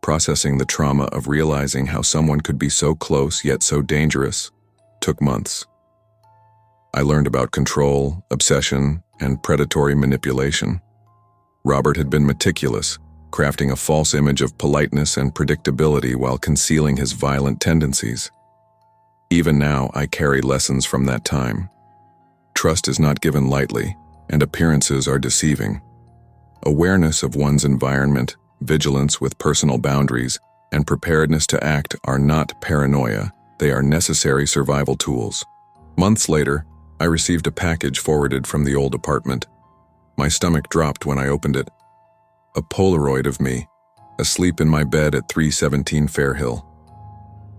Processing the trauma of realizing how someone could be so close yet so dangerous took months. I learned about control, obsession, and predatory manipulation. Robert had been meticulous, crafting a false image of politeness and predictability while concealing his violent tendencies. Even now, I carry lessons from that time. Trust is not given lightly, and appearances are deceiving. Awareness of one's environment, vigilance with personal boundaries, and preparedness to act are not paranoia. They are necessary survival tools. Months later, I received a package forwarded from the old apartment. My stomach dropped when I opened it. A Polaroid of me, asleep in my bed at 317 Fairhill.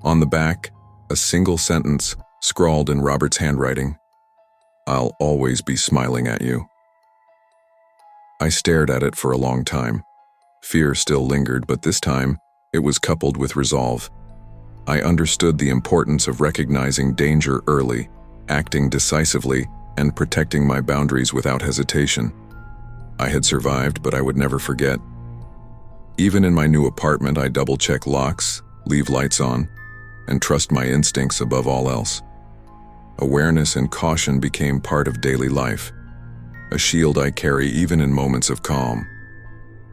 On the back, a single sentence scrawled in Robert's handwriting. "I'll always be smiling at you." I stared at it for a long time. Fear still lingered, but this time, it was coupled with resolve. I understood the importance of recognizing danger early, acting decisively, and protecting my boundaries without hesitation. I had survived, but I would never forget. Even in my new apartment, I double-check locks, leave lights on, and trust my instincts above all else. Awareness and caution became part of daily life, a shield I carry even in moments of calm.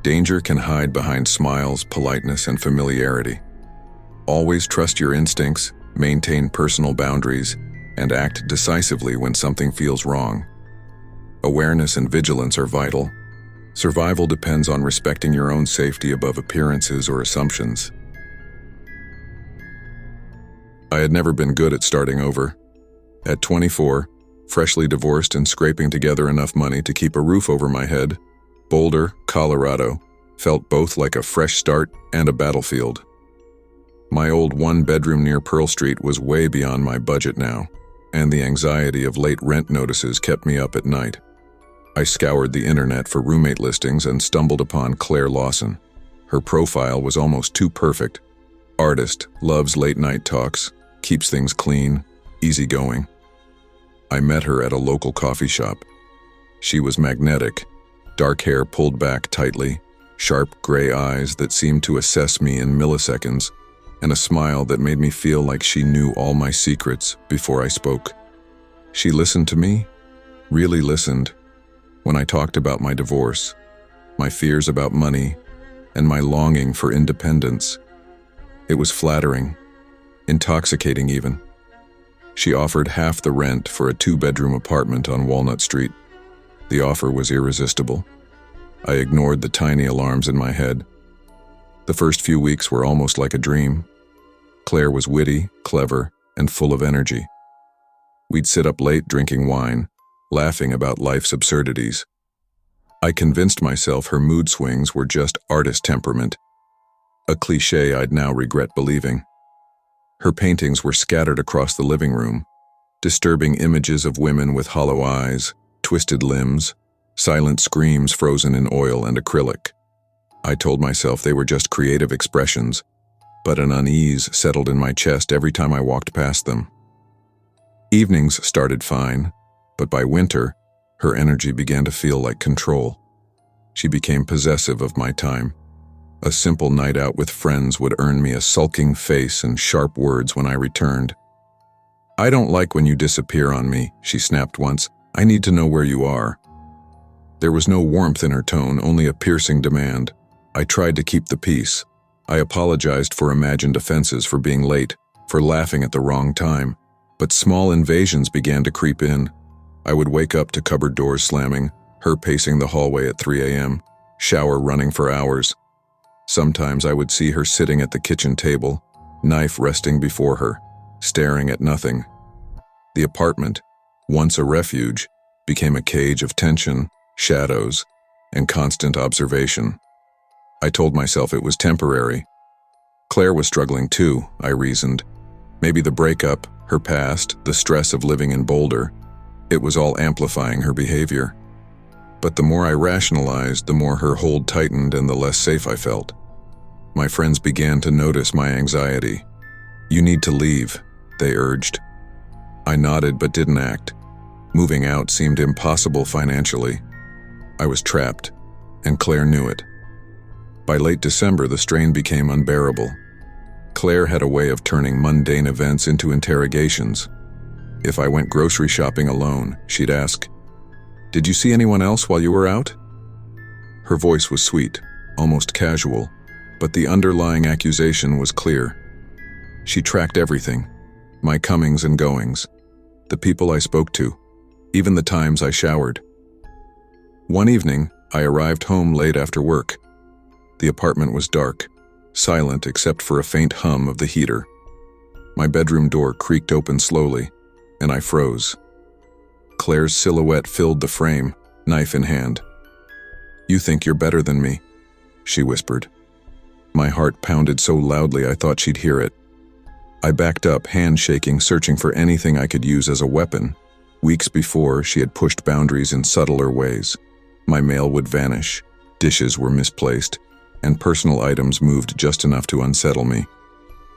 Danger can hide behind smiles, politeness, and familiarity. Always trust your instincts, maintain personal boundaries, and act decisively when something feels wrong. Awareness and vigilance are vital. Survival depends on respecting your own safety above appearances or assumptions. I had never been good at starting over. At 24, freshly divorced and scraping together enough money to keep a roof over my head, Boulder, Colorado, felt both like a fresh start and a battlefield. My old one-bedroom near Pearl Street was way beyond my budget now, and the anxiety of late rent notices kept me up at night. I scoured the internet for roommate listings and stumbled upon Claire Lawson. Her profile was almost too perfect. Artist, loves late-night talks, keeps things clean, easygoing. I met her at a local coffee shop. She was magnetic, dark hair pulled back tightly, sharp gray eyes that seemed to assess me in milliseconds, and a smile that made me feel like she knew all my secrets before I spoke. She listened to me, really listened, when I talked about my divorce, my fears about money, and my longing for independence. It was flattering, intoxicating even. She offered half the rent for a 2-bedroom apartment on Walnut Street. The offer was irresistible. I ignored the tiny alarms in my head. The first few weeks were almost like a dream. Claire was witty, clever, and full of energy. We'd sit up late drinking wine, laughing about life's absurdities. I convinced myself her mood swings were just artist temperament, a cliché I'd now regret believing. Her paintings were scattered across the living room, disturbing images of women with hollow eyes, twisted limbs, silent screams frozen in oil and acrylic. I told myself they were just creative expressions, but an unease settled in my chest every time I walked past them. Evenings started fine, but by winter, her energy began to feel like control. She became possessive of my time. A simple night out with friends would earn me a sulking face and sharp words when I returned. "I don't like when you disappear on me," she snapped once. "I need to know where you are." There was no warmth in her tone, only a piercing demand. I tried to keep the peace. I apologized for imagined offenses, for being late, for laughing at the wrong time, but small invasions began to creep in. I would wake up to cupboard doors slamming, her pacing the hallway at 3 a.m., shower running for hours. Sometimes I would see her sitting at the kitchen table, knife resting before her, staring at nothing. The apartment, once a refuge, became a cage of tension, shadows, and constant observation. I told myself it was temporary. Claire was struggling too, I reasoned. Maybe the breakup, her past, the stress of living in Boulder, it was all amplifying her behavior. But the more I rationalized, the more her hold tightened and the less safe I felt. My friends began to notice my anxiety. "You need to leave," they urged. I nodded but didn't act. Moving out seemed impossible financially. I was trapped, and Claire knew it. By late December, the strain became unbearable. Claire had a way of turning mundane events into interrogations. If I went grocery shopping alone, she'd ask, "Did you see anyone else while you were out?" Her voice was sweet, almost casual, but the underlying accusation was clear. She tracked everything, my comings and goings, the people I spoke to, even the times I showered. One evening, I arrived home late after work. The apartment was dark, silent except for a faint hum of the heater. My bedroom door creaked open slowly, and I froze. Claire's silhouette filled the frame, knife in hand. "You think you're better than me," she whispered. My heart pounded so loudly I thought she'd hear it. I backed up, hand shaking, searching for anything I could use as a weapon. Weeks before, she had pushed boundaries in subtler ways. My mail would vanish, dishes were misplaced, and personal items moved just enough to unsettle me.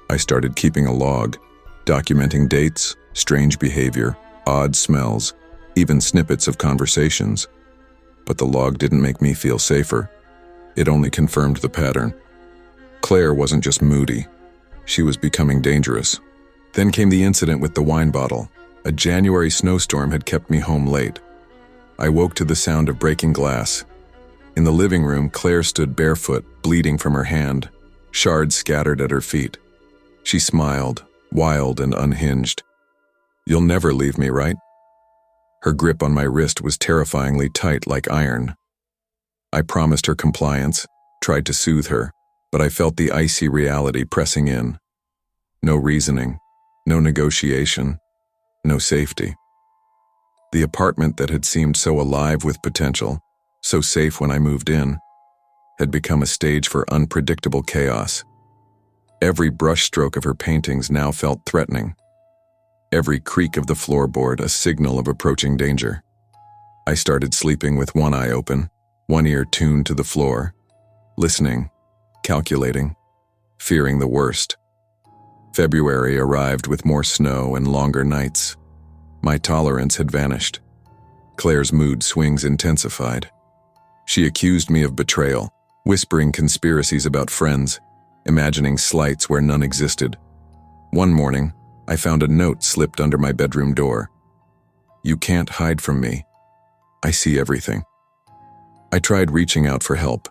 I started keeping a log, documenting dates, strange behavior, odd smells, even snippets of conversations. But the log didn't make me feel safer. It only confirmed the pattern. Claire wasn't just moody. She was becoming dangerous. Then came the incident with the wine bottle. A January snowstorm had kept me home late. I woke to the sound of breaking glass. In the living room, Claire stood barefoot, bleeding from her hand, shards scattered at her feet. She smiled, wild and unhinged. "You'll never leave me, right?" Her grip on my wrist was terrifyingly tight like iron. I promised her compliance, tried to soothe her, but I felt the icy reality pressing in. No reasoning, no negotiation, no safety. The apartment that had seemed so alive with potential, so safe when I moved in, had become a stage for unpredictable chaos. Every brushstroke of her paintings now felt threatening. Every creak of the floorboard a signal of approaching danger. I started sleeping with one eye open, one ear tuned to the floor, listening, calculating, fearing the worst. February arrived with more snow and longer nights. My tolerance had vanished. Claire's mood swings intensified. She accused me of betrayal, whispering conspiracies about friends, imagining slights where none existed. One morning, I found a note slipped under my bedroom door. "You can't hide from me. I see everything." I tried reaching out for help.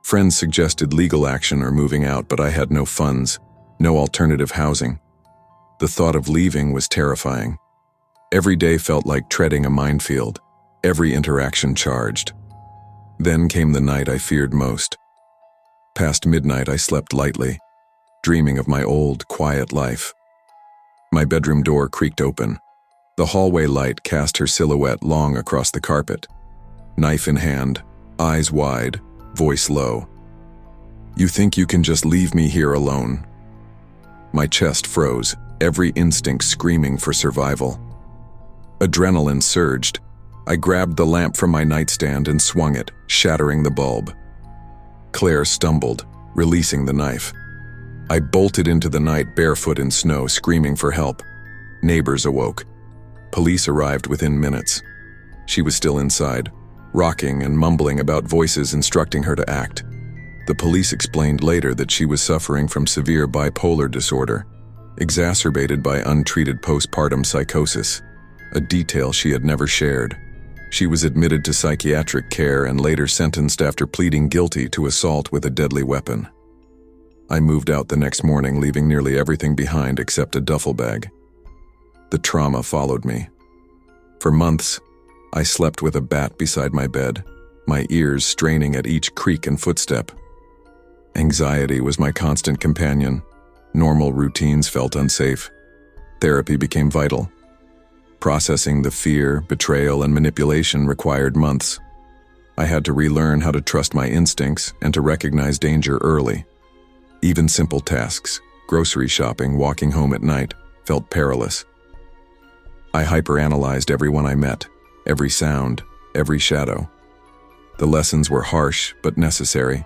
Friends suggested legal action or moving out, but I had no funds, no alternative housing. The thought of leaving was terrifying. Every day felt like treading a minefield, every interaction charged. Then came the night I feared most. Past midnight, I slept lightly, dreaming of my old, quiet life. My bedroom door creaked open. The hallway light cast her silhouette long across the carpet. Knife in hand, eyes wide, voice low. "You think you can just leave me here alone?" My chest froze, every instinct screaming for survival. Adrenaline surged. I grabbed the lamp from my nightstand and swung it, shattering the bulb. Claire stumbled, releasing the knife. I bolted into the night barefoot in snow, screaming for help. Neighbors awoke. Police arrived within minutes. She was still inside, rocking and mumbling about voices instructing her to act. The police explained later that she was suffering from severe bipolar disorder, exacerbated by untreated postpartum psychosis, a detail she had never shared. She was admitted to psychiatric care and later sentenced after pleading guilty to assault with a deadly weapon. I moved out the next morning, leaving nearly everything behind except a duffel bag. The trauma followed me. For months, I slept with a bat beside my bed, my ears straining at each creak and footstep. Anxiety was my constant companion. Normal routines felt unsafe. Therapy became vital. Processing the fear, betrayal, and manipulation required months. I had to relearn how to trust my instincts and to recognize danger early. Even simple tasks, grocery shopping, walking home at night, felt perilous. I hyperanalyzed everyone I met, every sound, every shadow. The lessons were harsh but necessary.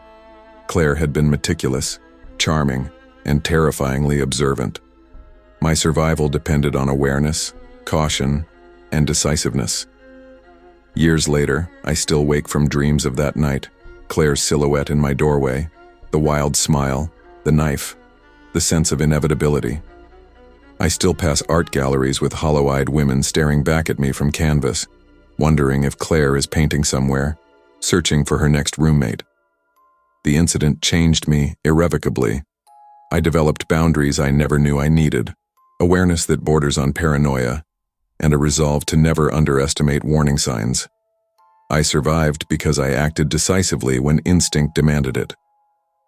Claire had been meticulous, charming, and terrifyingly observant. My survival depended on awareness, caution, and decisiveness. Years later, I still wake from dreams of that night, Claire's silhouette in my doorway, the wild smile, the knife, the sense of inevitability. I still pass art galleries with hollow-eyed women staring back at me from canvas, wondering if Claire is painting somewhere, searching for her next roommate. The incident changed me irrevocably. I developed boundaries I never knew I needed, awareness that borders on paranoia, and a resolve to never underestimate warning signs. I survived because I acted decisively when instinct demanded it.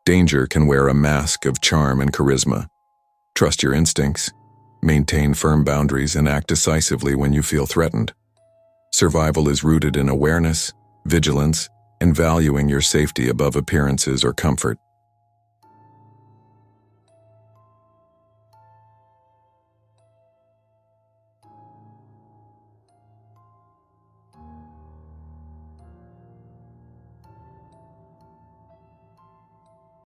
Danger can wear a mask of charm and charisma. Trust your instincts, maintain firm boundaries, and act decisively when you feel threatened. Survival is rooted in awareness, vigilance, and valuing your safety above appearances or comfort.